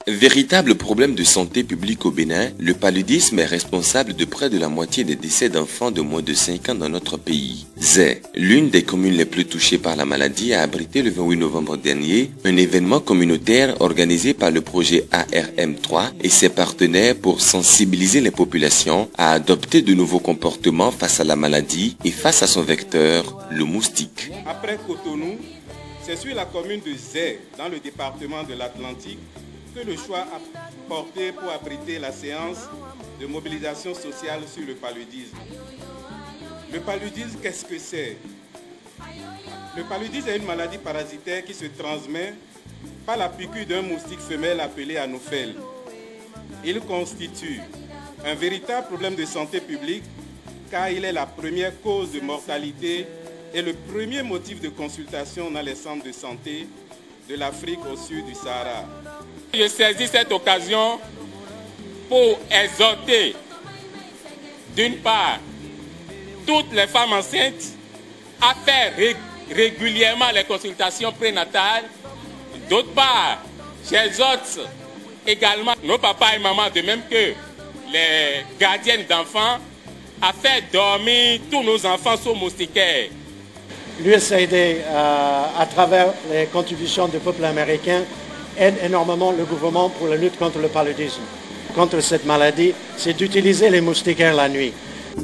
Véritable problème de santé publique au Bénin, le paludisme est responsable de près de la moitié des décès d'enfants de moins de 5 ans dans notre pays. Zé, l'une des communes les plus touchées par la maladie, a abrité le 28 novembre dernier un événement communautaire organisé par le projet ARM3 et ses partenaires pour sensibiliser les populations à adopter de nouveaux comportements face à la maladie et face à son vecteur, le moustique. Après Cotonou, c'est sur la commune de Zé, dans le département de l'Atlantique, que le choix a porté pour abriter la séance de mobilisation sociale sur le paludisme. Le paludisme, qu'est-ce que c'est? Le paludisme est une maladie parasitaire qui se transmet par la piqûre d'un moustique femelle appelé anophèle. Il constitue un véritable problème de santé publique car il est la première cause de mortalité et le premier motif de consultation dans les centres de santé de l'Afrique au sud du Sahara. Je saisis cette occasion pour exhorter, d'une part, toutes les femmes enceintes à faire régulièrement les consultations prénatales. D'autre part, j'exhorte également nos papas et mamans, de même que les gardiennes d'enfants, à faire dormir tous nos enfants sous moustiquaires. L'USAID, à travers les contributions du peuple américain, aide énormément le gouvernement pour la lutte contre le paludisme. Contre cette maladie, c'est d'utiliser les moustiquaires la nuit.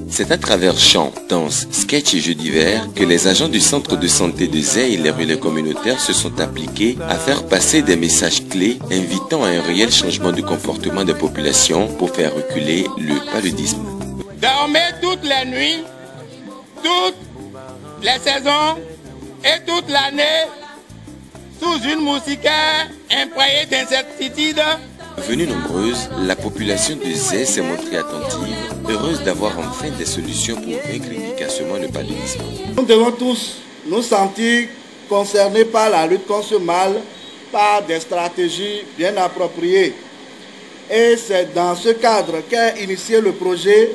C'est à travers chants, danses, sketchs et jeux divers que les agents du centre de santé de Zé et les relais communautaires se sont appliqués à faire passer des messages clés invitant à un réel changement de comportement des populations pour faire reculer le paludisme. Dormez toutes les nuits, toutes les saisons et toute l'année sous une moustiquaire imprégnée d'insecticides. Venue nombreuse, la population de Zé s'est montrée attentive, heureuse d'avoir enfin des solutions pour vaincre efficacement le paludisme. Nous devons tous nous sentir concernés par la lutte contre ce mal, par des stratégies bien appropriées. Et c'est dans ce cadre qu'est initié le projet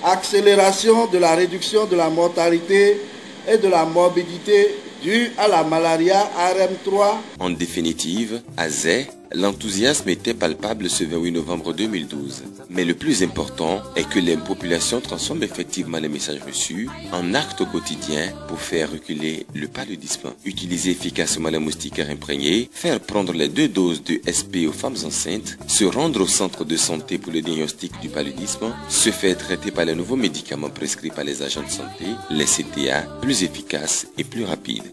Accélération de la réduction de la mortalité et de la morbidité due à la malaria ARM3. En définitive, à Zé, l'enthousiasme était palpable ce 28 novembre 2012. Mais le plus important est que les populations transforment effectivement les messages reçus en actes au quotidien pour faire reculer le paludisme. Utiliser efficacement les moustiquaires imprégnés, faire prendre les 2 doses de SP aux femmes enceintes, se rendre au centre de santé pour le diagnostic du paludisme, se faire traiter par les nouveaux médicaments prescrits par les agents de santé, les CTA, plus efficaces et plus rapides.